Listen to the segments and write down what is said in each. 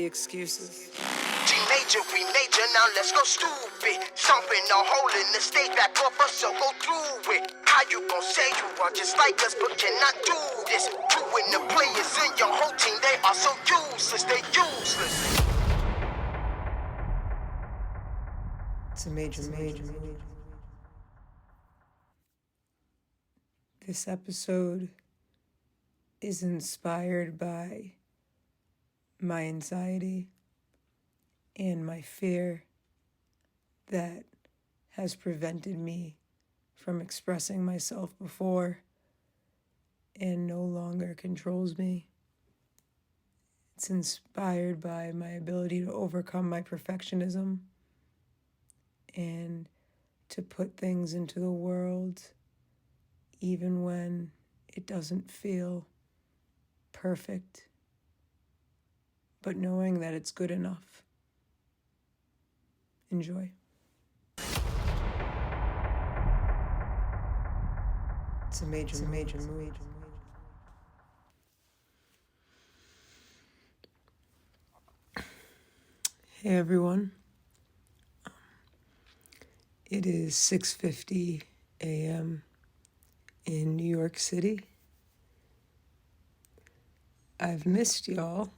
excuses. Teenager, we major, now let's go stupid. Stomping a hole in the stage back up us, so go through it. How you gon' say you are just like us, but cannot do this? You and the players in your whole team, they are so useless, they useless. It's a major. This episode is inspired by my anxiety and my fear that has prevented me from expressing myself before and no longer controls me. It's inspired by my ability to overcome my perfectionism and to put things into the world even when it doesn't feel perfect, but knowing that it's good enough. Enjoy. It's a major mood. Hey everyone. It is 6:50 a.m. in New York City. I've missed y'all,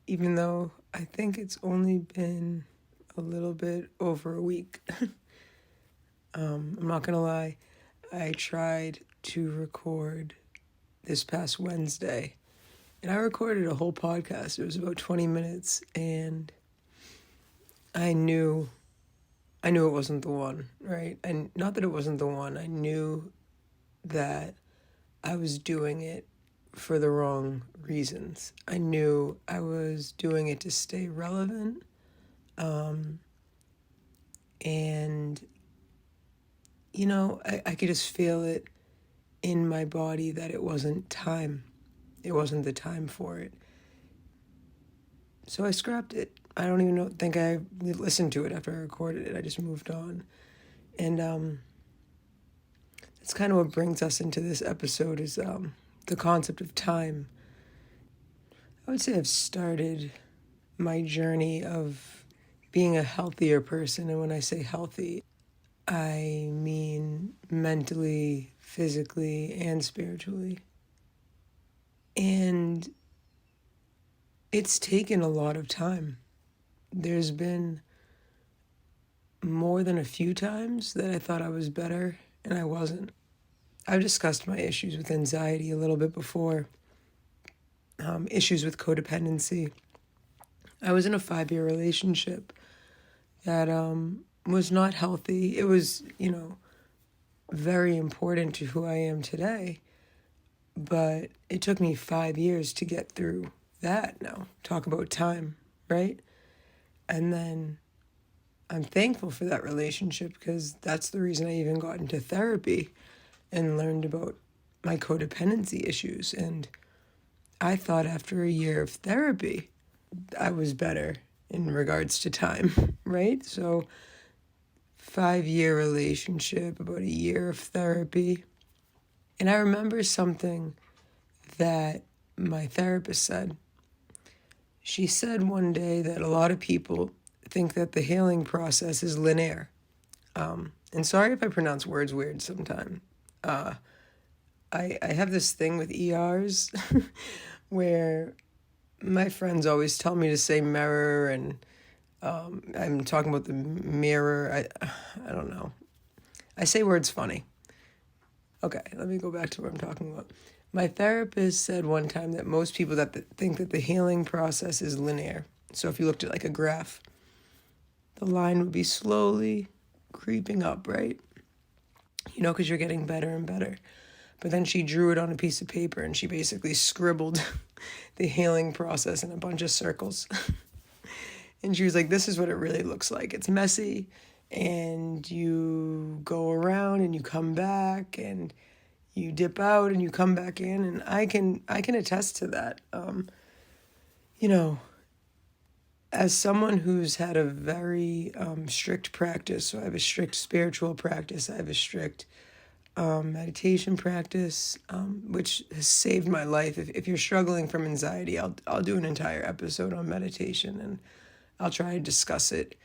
even though I think it's only been a little bit over a week. I'm not gonna lie, I tried to record this past Wednesday, and I recorded a whole podcast. It was about 20 minutes, and I knew it wasn't the one, right? And not that it wasn't the one, I knew that I was doing it for the wrong reasons. I knew I was doing it to stay relevant, and, you know, I could just feel it in my body that it wasn't time. It wasn't the time for it. So I scrapped it. I don't even think I listened to it after I recorded it. I just moved on. And that's kind of what brings us into this episode is the concept of time. I would say I've started my journey of being a healthier person. And when I say healthy, I mean mentally, physically, and spiritually. And it's taken a lot of time. There's been more than a few times that I thought I was better, and I wasn't. I've discussed my issues with anxiety a little bit before, issues with codependency. I was in a 5-year relationship that was not healthy. It was, very important to who I am today, but it took me 5 years to get through that now. Talk about time, right? And then I'm thankful for that relationship because that's the reason I even got into therapy and learned about my codependency issues. And I thought after a year of therapy, I was better in regards to time, right? So 5-year relationship, about a year of therapy. And I remember something that my therapist said. She said one day that a lot of people think that the healing process is linear. And sorry if I pronounce words weird sometime. I have this thing with ERs where my friends always tell me to say mirror, and I'm talking about the mirror. I don't know. I say words funny. Okay, let me go back to what I'm talking about. My therapist said one time that most people think that the healing process is linear. So if you looked at like a graph, the line would be slowly creeping up, right? Because you're getting better and better. But then she drew it on a piece of paper and she basically scribbled the healing process in a bunch of circles. And she was like, this is what it really looks like. It's messy, and you go around and you come back, and you dip out and you come back in, and I can attest to that. As someone who's had a very strict practice, so I have a strict spiritual practice, I have a strict meditation practice, which has saved my life. If you're struggling from anxiety, I'll do an entire episode on meditation, and I'll try to discuss it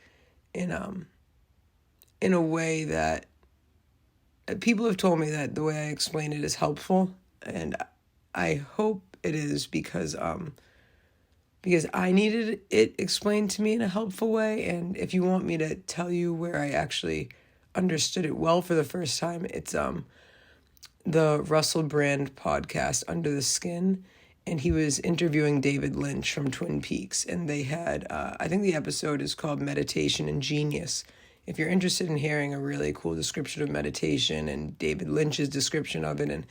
in a way that people have told me that the way I explain it is helpful, and I hope it is because I needed it explained to me in a helpful way. And if you want me to tell you where I actually understood it well for the first time, it's the Russell Brand podcast, Under the Skin, and he was interviewing David Lynch from Twin Peaks, and they had I think the episode is called Meditation and Genius. If you're interested in hearing a really cool description of meditation and David Lynch's description of it, and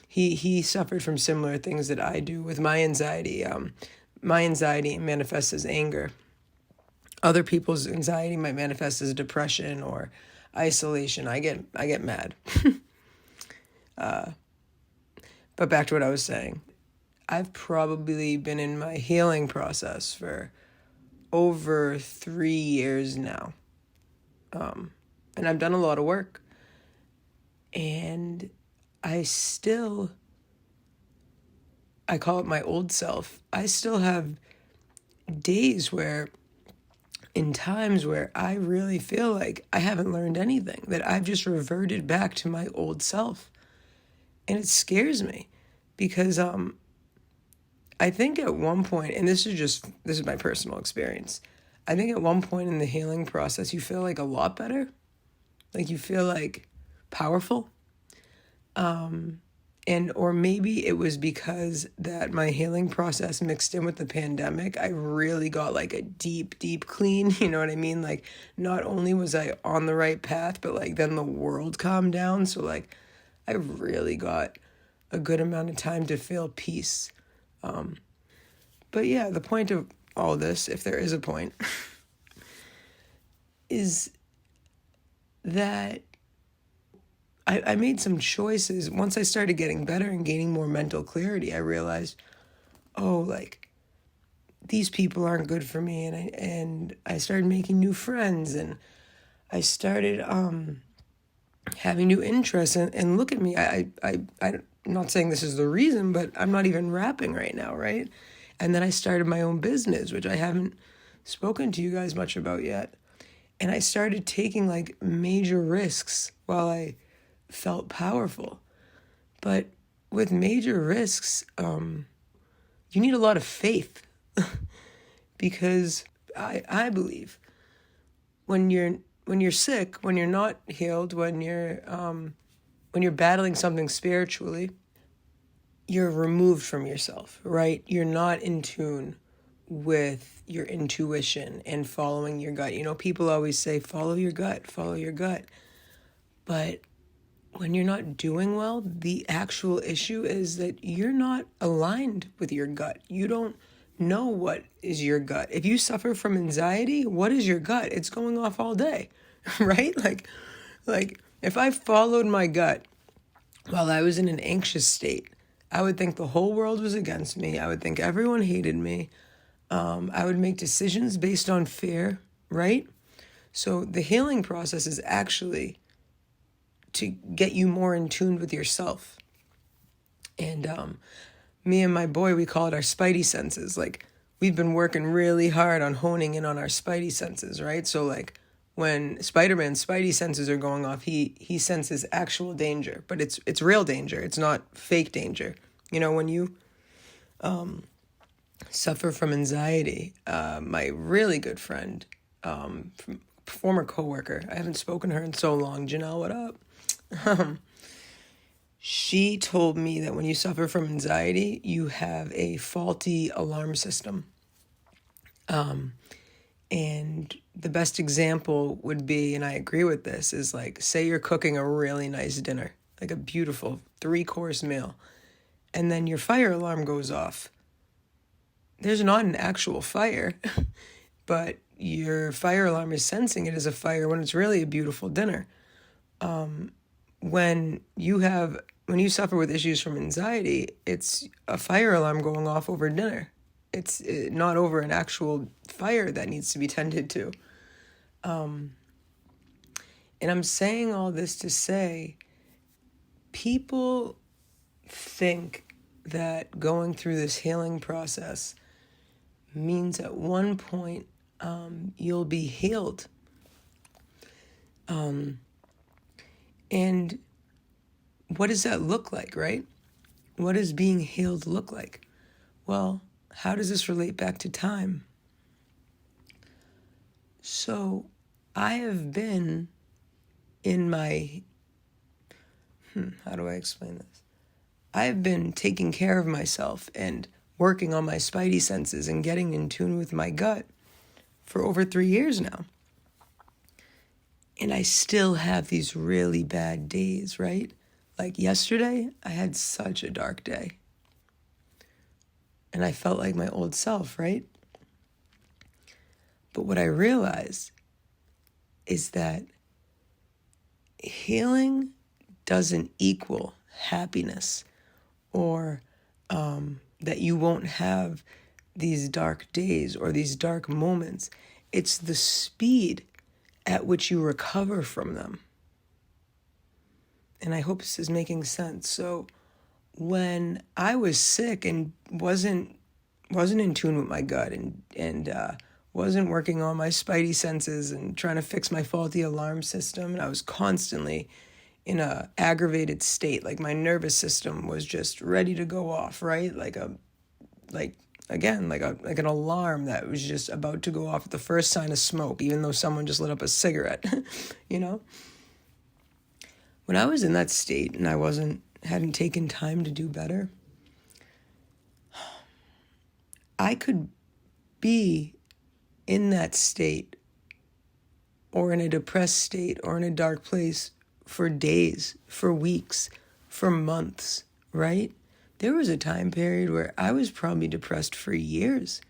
he suffered from similar things that I do with my anxiety. My anxiety manifests as anger. Other people's anxiety might manifest as depression or isolation. I get mad. But back to what I was saying. I've probably been in my healing process for over 3 years now. And I've done a lot of work. And I call it my old self. I still have days in times where I really feel like I haven't learned anything, that I've just reverted back to my old self. And it scares me because I think at one point, and this is my personal experience, I think at one point in the healing process, you feel like a lot better. Like you feel like powerful. Or maybe it was because that my healing process mixed in with the pandemic, I really got like a deep, deep clean, you know what I mean? Like not only was I on the right path, but like then the world calmed down. So like I really got a good amount of time to feel peace. But yeah, the point of all this, if there is a point, is that I made some choices. Once I started getting better and gaining more mental clarity, I realized, like these people aren't good for me, and I started making new friends, and I started having new interests. And look at me, I'm not saying this is the reason, but I'm not even rapping right now, right? And then I started my own business, which I haven't spoken to you guys much about yet. And I started taking like major risks while I felt powerful. But with major risks, you need a lot of faith because I believe when you're sick, when you're not healed, when you're battling something spiritually, you're removed from yourself, right? You're not in tune with your intuition and following your gut. You know, people always say, follow your gut, follow your gut. But when you're not doing well, the actual issue is that you're not aligned with your gut. You don't know what is your gut. If you suffer from anxiety, what is your gut? It's going off all day, right? Like if I followed my gut while I was in an anxious state, I would think the whole world was against me. I would think everyone hated me. I would make decisions based on fear, right? So the healing process is actually to get you more in tune with yourself. And me and my boy, we call it our spidey senses. Like we've been working really hard on honing in on our spidey senses, right? So like when Spider-Man's spidey senses are going off, he senses actual danger, but it's real danger. It's not fake danger. You know, when you suffer from anxiety, my really good friend, former coworker, I haven't spoken to her in so long. Janelle, what up? She told me that when you suffer from anxiety, you have a faulty alarm system. And the best example would be, and I agree with this, is like, say you're cooking a really nice dinner, like a beautiful 3-course meal, and then your fire alarm goes off. There's not an actual fire, but your fire alarm is sensing it as a fire when it's really a beautiful dinner. When you suffer with issues from anxiety, it's a fire alarm going off over dinner. It's not over an actual fire that needs to be tended to. And I'm saying all this to say people think that going through this healing process means at one point you'll be healed. And what does that look like, right? What does being healed look like? Well, how does this relate back to time? So I have been in my, how do I explain this? I've been taking care of myself and working on my spidey senses and getting in tune with my gut for over 3 years now. And I still have these really bad days, right? Like yesterday, I had such a dark day. And I felt like my old self, right? But what I realized is that healing doesn't equal happiness, or that you won't have these dark days or these dark moments. It's the speed at which you recover from them. And I hope this is making sense. So when I was sick and wasn't in tune with my gut and wasn't working on my spidey senses and trying to fix my faulty alarm system, and I was constantly in a aggravated state, like my nervous system was just ready to go off, right? Like an alarm that was just about to go off at the first sign of smoke, even though someone just lit up a cigarette, you know? When I was in that state and I hadn't taken time to do better, I could be in that state or in a depressed state or in a dark place for days, for weeks, for months, right? There was a time period where I was probably depressed for years.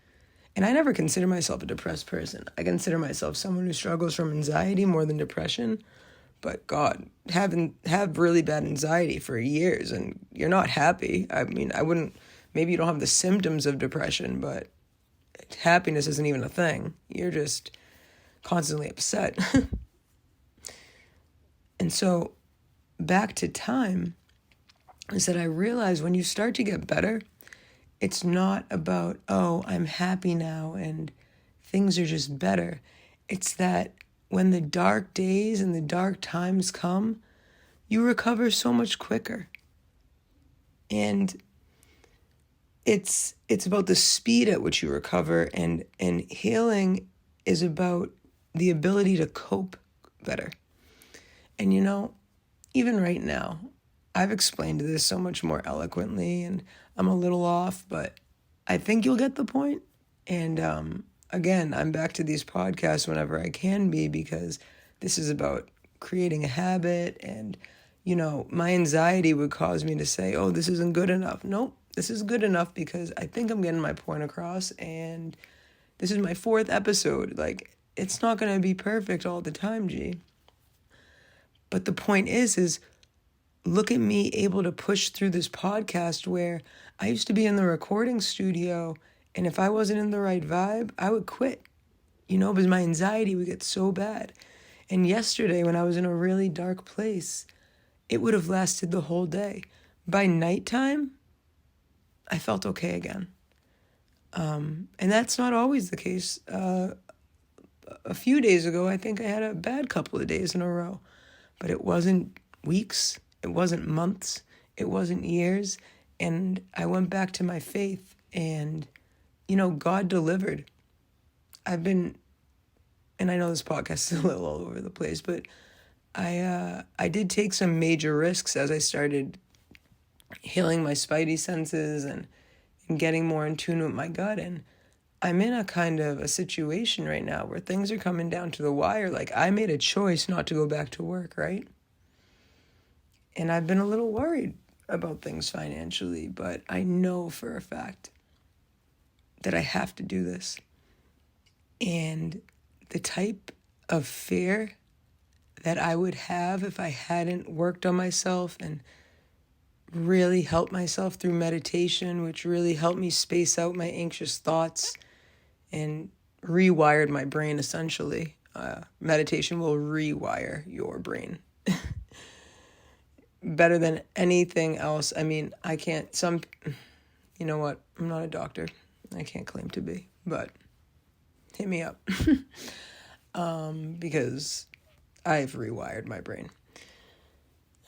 And I never consider myself a depressed person. I consider myself someone who struggles from anxiety more than depression. But God, have really bad anxiety for years and you're not happy. I mean, maybe you don't have the symptoms of depression, but happiness isn't even a thing. You're just constantly upset. And so back to time is that I realized when you start to get better, it's not about, oh, I'm happy now and things are just better. It's that when the dark days and the dark times come, you recover so much quicker. And it's about the speed at which you recover, and healing is about the ability to cope better. And even right now, I've explained this so much more eloquently and I'm a little off, but I think you'll get the point. And again, I'm back to these podcasts whenever I can be, because this is about creating a habit. And, my anxiety would cause me to say, oh, this isn't good enough. Nope, this is good enough because I think I'm getting my point across. And this is my 4th episode. Like, it's not going to be perfect all the time, G. But the point is look at me able to push through this podcast where I used to be in the recording studio, and if I wasn't in the right vibe, I would quit, because my anxiety would get so bad. And yesterday when I was in a really dark place, it would have lasted the whole day. By nighttime, I felt okay again. And that's not always the case. A few days ago, I think I had a bad couple of days in a row. But it wasn't weeks, it wasn't months, it wasn't years. And I went back to my faith and, God delivered. And I know this podcast is a little all over the place, but I did take some major risks as I started healing my spidey senses and getting more in tune with my gut. And I'm in a kind of a situation right now where things are coming down to the wire. Like, I made a choice not to go back to work, right? And I've been a little worried about things financially, but I know for a fact that I have to do this. And the type of fear that I would have if I hadn't worked on myself and really helped myself through meditation, which really helped me space out my anxious thoughts and rewired my brain, essentially. Meditation will rewire your brain. better than anything else. I mean, I can't, you know what? I'm not a doctor. I can't claim to be, but hit me up. Because I've rewired my brain.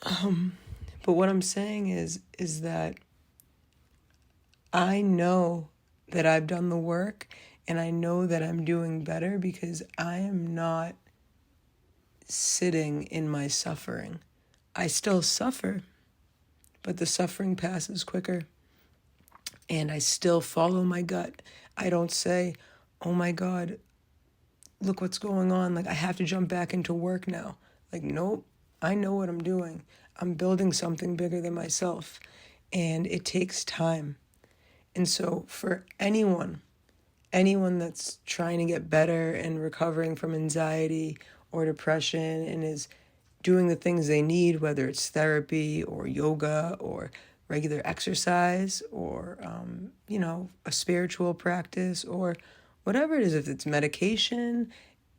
But what I'm saying is that I know that I've done the work, and I know that I'm doing better because I am not sitting in my suffering. I still suffer, but the suffering passes quicker. And I still follow my gut. I don't say, oh my God, look what's going on. Like, I have to jump back into work now. Like, nope, I know what I'm doing. I'm building something bigger than myself. And it takes time. And so for anyone that's trying to get better and recovering from anxiety or depression and is doing the things they need, whether it's therapy or yoga or regular exercise or, a spiritual practice or whatever it is, if it's medication,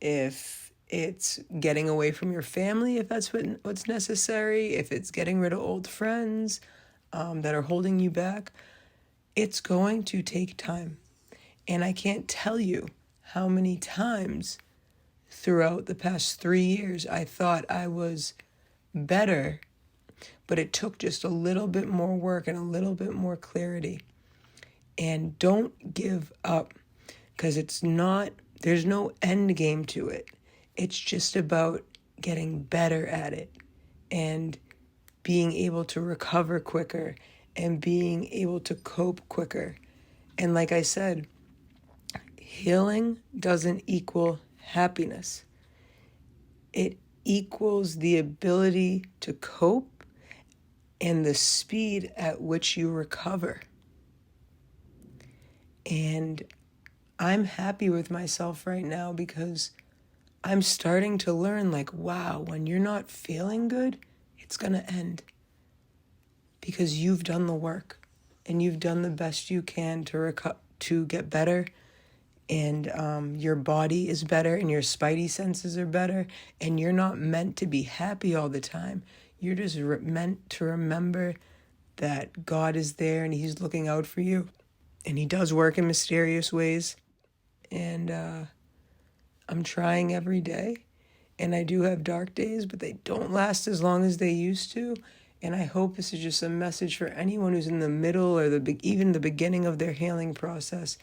if it's getting away from your family, if that's what's necessary, if it's getting rid of old friends that are holding you back, it's going to take time. And I can't tell you how many times throughout the past 3 years I thought I was better, but it took just a little bit more work and a little bit more clarity. And don't give up, because there's no end game to it. It's just about getting better at it and being able to recover quicker and being able to cope quicker. And like I said, healing doesn't equal happiness. It equals the ability to cope and the speed at which you recover. And I'm happy with myself right now because I'm starting to learn, like, wow, when you're not feeling good, it's going to end. Because you've done the work and you've done the best you can to get better. And your body is better and your spidey senses are better. And you're not meant to be happy all the time. You're just meant to remember that God is there and he's looking out for you. And he does work in mysterious ways. And I'm trying every day. And I do have dark days, but they don't last as long as they used to. And I hope this is just a message for anyone who's in the middle or even the beginning of their healing process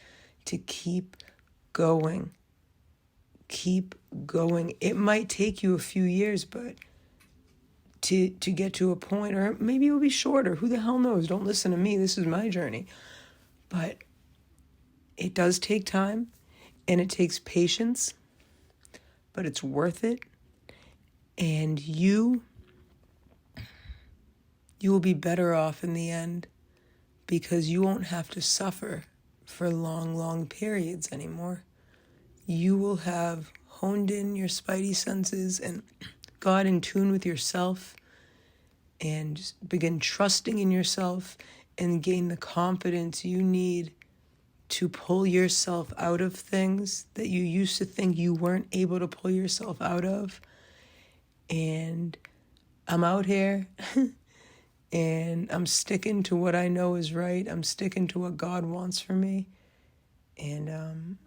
to keep going. Keep going. It might take you a few years, but to get to a point, or maybe it'll be shorter. Who the hell knows? Don't listen to me. This is my journey. But it does take time and it takes patience, but it's worth it. And you will be better off in the end because you won't have to suffer for long, long periods anymore. You will have honed in your spidey senses and got in tune with yourself and just begin trusting in yourself and gain the confidence you need to pull yourself out of things that you used to think you weren't able to pull yourself out of. And I'm out here and I'm sticking to what I know is right. I'm sticking to what God wants for me. And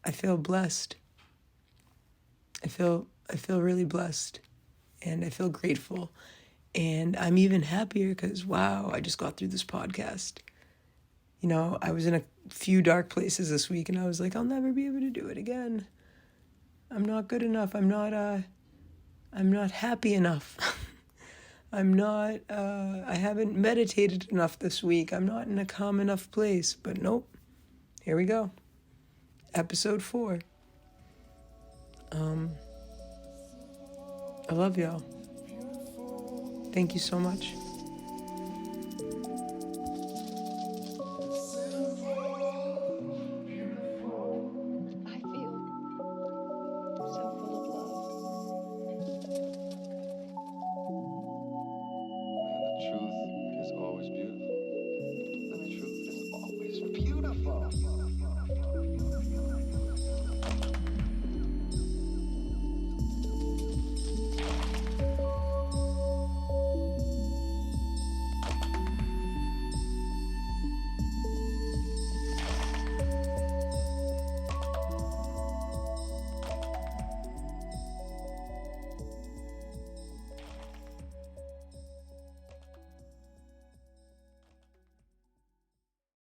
I feel blessed. I feel really blessed. And I feel grateful. And I'm even happier because, wow, I just got through this podcast. You know, I was in a few dark places this week and I was like, I'll never be able to do it again. I'm not good enough. I'm not happy enough. I haven't meditated enough this week. I'm not in a calm enough place. But nope, here we go. Episode 4. I love y'all. Thank you so much.